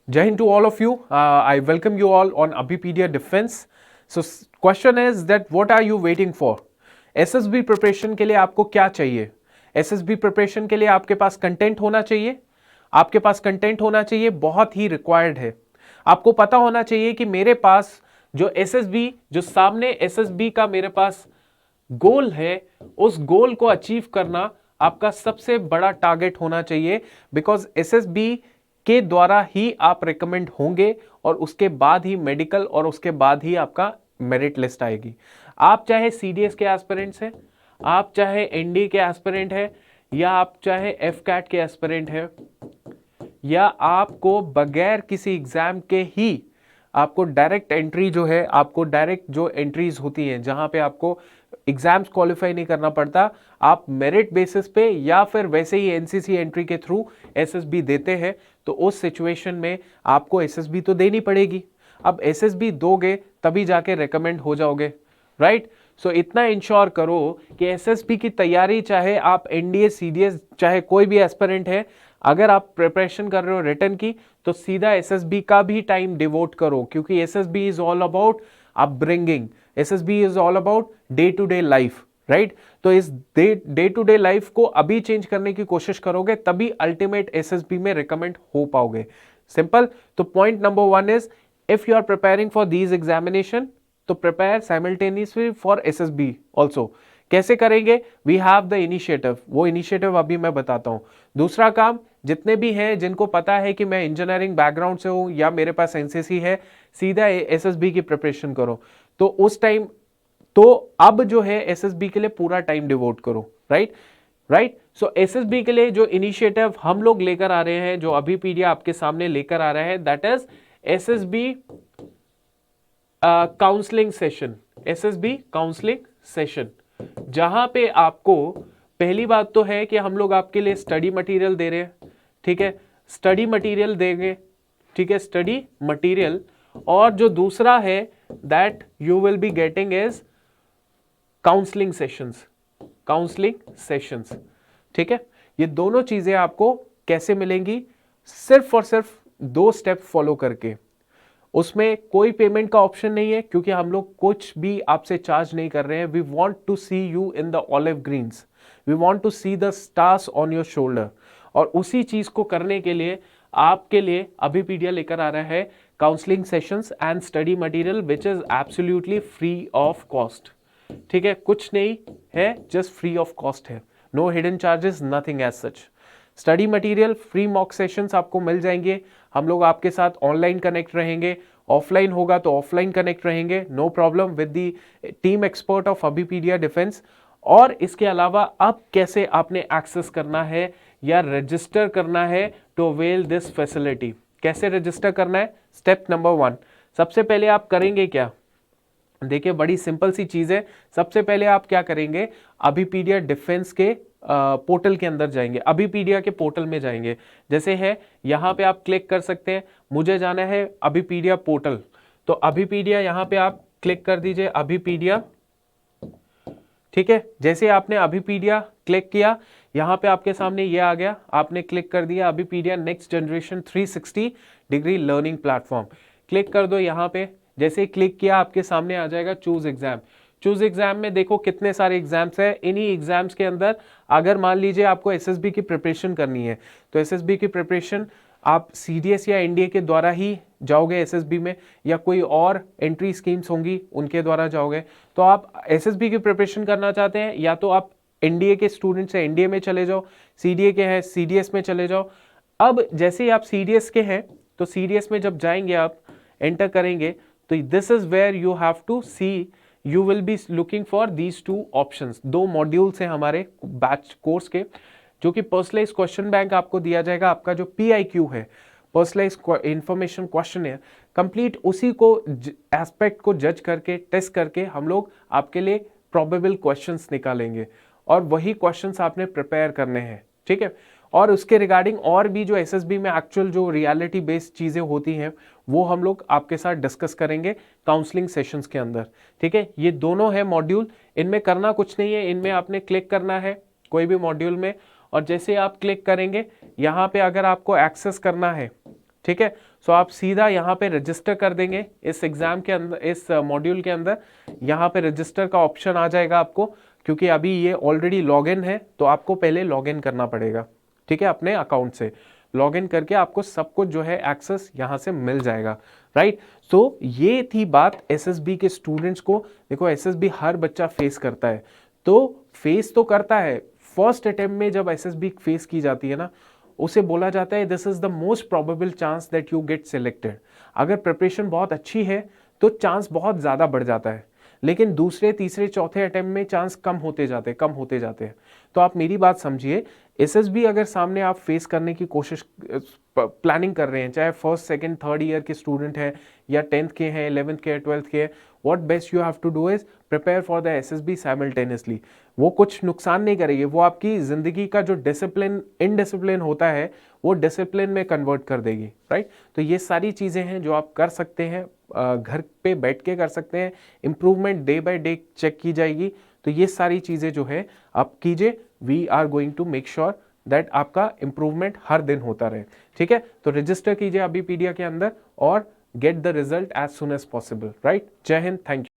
Jai Hind to all of you. I welcome you all on Abhipedia Defense. So question is that what are you waiting for? SSB preparation के लिए आपको क्या चाहिए? SSB preparation के लिए आपके पास content होना चाहिए. आपके पास कंटेंट होना चाहिए, बहुत ही रिक्वायर्ड है. आपको पता होना चाहिए कि मेरे पास जो SSB, जो सामने SSB का मेरे पास गोल है, उस गोल को अचीव करना आपका सबसे बड़ा टारगेट होना चाहिए. बिकॉज SSB के द्वारा ही आप रिकमेंड होंगे और उसके बाद ही मेडिकल और उसके बाद ही आपका मेरिट लिस्ट आएगी. आप चाहे CDS के एस्पिरेंट्स हैं, आप चाहे ND के एस्पिरेंट है, या आप चाहे FCAT के एस्पिरेंट है, या आपको बगैर किसी एग्जाम के ही आपको डायरेक्ट एंट्री जो है, आपको डायरेक्ट जो एंट्रीज होती हैं जहां पे आपको एग्जाम्स क्वालिफाई नहीं करना पड़ता, आप मेरिट बेसिस पे या फिर वैसे ही NCC एंट्री के थ्रू SSB देते हैं, तो उस सिचुएशन में आपको SSB तो देनी पड़ेगी. अब SSB दोगे तभी जाके रेकमेंड हो जाओगे, राइट? सो इतना इंश्योर करो कि SSB की तैयारी, चाहे आप NDA CDS चाहे कोई भी एस्पिरेंट है, अगर आप प्रिपरेशन कर रहे हो रिटर्न की, तो सीधा SSB का भी टाइम डिवोट करो, क्योंकि SSB is all about upbringing. SSB is all about day to day life, right? तो इस डे टू डे लाइफ को अभी चेंज करने की कोशिश करोगे तभी अल्टीमेट SSB में रिकमेंड हो पाओगे. सिंपल. तो point number 1 is, if you are preparing for these examination, तो prepare simultaneously for SSB also. कैसे करेंगे? We have the initiative. वो इनिशिएटिव अभी मैं बताता हूं. दूसरा काम, जितने भी हैं जिनको पता है कि मैं इंजीनियरिंग बैकग्राउंड से हूं या मेरे पास NCC है, सीधा SSB की प्रिपरेशन करो. तो उस टाइम, तो अब जो है SSB के लिए पूरा टाइम डिवोट करो, राइट? सो SSB के लिए जो इनिशिएटिव हम लोग लेकर आ रहे हैं, जो अभिपीडिया आपके सामने लेकर आ रहा है, that is SSB counselling session. SSB counselling session, जहां पे आपको पहली बात तो है कि हम लोग आपके लिए स्टडी मटेरियल दे रहे हैं, ठीक है? स्टडी मटेरियल देंगे, ठीक है? Study material. और जो दूसरा है that you will be getting is counselling sessions, ठीक है? ये दोनों चीजें आपको कैसे मिलेंगी? सिर्फ और सिर्फ 2 स्टेप फॉलो करके. उसमें कोई पेमेंट का ऑप्शन नहीं है, क्योंकि हम लोग कुछ भी आपसे चार्ज नहीं कर रहे हैं. We want to see you in the olive greens, we want to see the stars on your shoulder. और उसी चीज को करने के लिए आपके लिए अभिपीडिया लेकर आ रहा है counselling sessions and study material, which is absolutely free of cost, ठीक है? कुछ नहीं है, जस्ट फ्री ऑफ कॉस्ट है. No hidden charges, nothing as such. Study material, free mock sessions आपको मिल जाएंगे. हम लोग आपके साथ ऑनलाइन कनेक्ट रहेंगे, ऑफलाइन होगा तो ऑफलाइन कनेक्ट रहेंगे, no problem, with the team expert of Abhipedia defence. और इसके अलावा अब कैसे आपने एक्सेस करना है या रजिस्टर करना है टू अवेल दिस फैसिलिटी, कैसे रजिस्टर करना है? स्टेप नंबर 1, सबसे पहले आप करेंगे क्या? देखिए, बड़ी सिंपल सी चीज है. सबसे पहले आप क्या करेंगे? अभिपीडिया डिफेंस के पोर्टल के अंदर जाएंगे, अभिपीडिया के पोर्टल में जाएंगे. जैसे है यहां पे आप क्लिक कर सकते हैं. मुझे जाना है अभिपीडिया पोर्टल, तो अभिपीडिया यहां पे आप क्लिक कर दीजिए, अभिपीडिया, ठीक है? जैसे आपने अभिपीडिया क्लिक किया, यहां पे आपके सामने ये आ गया, आपने क्लिक कर दिया Abhipedia next generation 360 degree learning platform. Click कर दो यहां पे. जैसे ही क्लिक किया, आपके सामने आ जाएगा चूज एग्जाम. चूज एग्जाम में देखो कितने सारे एग्जाम्स है. इन्हीं एग्जाम्स के अंदर अगर मान लीजिए आपको SSB की प्रिपरेशन करनी है, तो SSB की प्रिपरेशन आप CDS या NDA के द्वारा ही जाओगे SSB में, या कोई और एंट्री स्कीम्स होंगी उनके द्वारा जाओगे. तो आप SSB की प्रिपरेशन करना चाहते हैं, या तो आप NDA के स्टूडेंट्स हैं NDA में चले जाओ, CDA के हैं CDS में चले जाओ. अब जैसे ही आप CDS के हैं, तो CDS में जब जाएंगे, आप एंटर करेंगे, तो this is where you have to see, you will be looking for these 2 options. 2 modules हैं हमारे बैच कोर्स के, जो कि पर्सनलाइज क्वेश्चन बैंक आपको दिया जाएगा. आपका जो PIQ है, पर्सनलाइज इंफॉर्मेशन क्वेश्चन है, कंप्लीट उसी को एस्पेक्ट को जज करके, टेस्ट करके हम लोग आपके लिए प्रोबेबल क्वेश्चंस निकालेंगे, और वही क्वेश्चंस आपने प्रिपेयर करने हैं, ठीक है? और उसके रिगार्डिंग और भी जो SSB में एक्चुअल जो रियलिटी बेस्ड चीजें होती हैं, वो हम लोग आपके साथ डिस्कस करेंगे काउंसलिंग सेशंस के अंदर, ठीक है? ये दोनों है मॉड्यूल. इनमें करना कुछ नहीं है, इनमें आपने क्लिक करना है कोई भी मॉड्यूल में, और जैसे आप क्लिक करेंगे, यहाँ पे अगर आपको एक्सेस करना है, ठीक है। सो आप सीधा यहाँ पे रजिस्टर कर देंगे इस एग्जाम के अंदर, इस मॉड्यूल के अंदर यहाँ पे रजिस्टर का ऑप्शन आ जाएगा आपको, क्योंकि अभी ये ऑलरेडी लॉगिन है तो आपको पहले लॉगिन करना पड़ेगा, ठीक है, अपने अकाउंट से लॉगिन करके आपको सब कुछ जो है एक्सेस यहाँ से मिल जाएगा, राइट। सो ये थी बात एसएसबी के स्टूडेंट्स को। देखो एसएसबी हर बच्चा फेस करता है, तो फेस तो करता है, फर्स्ट अटेम्प्ट में जब एसएसबी फेस की जाती है ना, उसे बोला जाता है this is the most probable chance that you get selected. अगर प्रिपरेशन बहुत अच्छी है तो चांस बहुत ज्यादा बढ़ जाता है, लेकिन दूसरे तीसरे चौथे अटेम्प्ट में चांस कम होते जाते हैं। तो आप मेरी बात समझिए, एसएसबी अगर सामने आप फेस करने की कोशिश प्लानिंग कर रहे हैं, चाहे फर्स्ट सेकंड थर्ड ईयर के स्टूडेंट हैं या 10th के हैं, 11th के हैं, 12th के हैं, what best you have to do is prepare for the SSB simultaneously. वो कुछ नुकसान नहीं करेगी, वो आपकी जिंदगी का जो डिसिप्लिन इनडिसिप्लिन होता है वो डिसिप्लिन में कन्वर्ट कर देगी, राइट। तो ये सारी चीजें हैं जो आप कर सकते हैं, घर पे बैठ के कर सकते हैं, improvement day by day check की जाएगी। तो ये सारी चीजें जो है आप कीजिए, we are going to make sure that आपका इंप्रूवमेंट हर दिन होता रहे, ठीक है। तो रजिस्टर कीजिए अभी पीडिया के अंदर और get the result as soon as possible, right. जय हिंद, थैंक यू।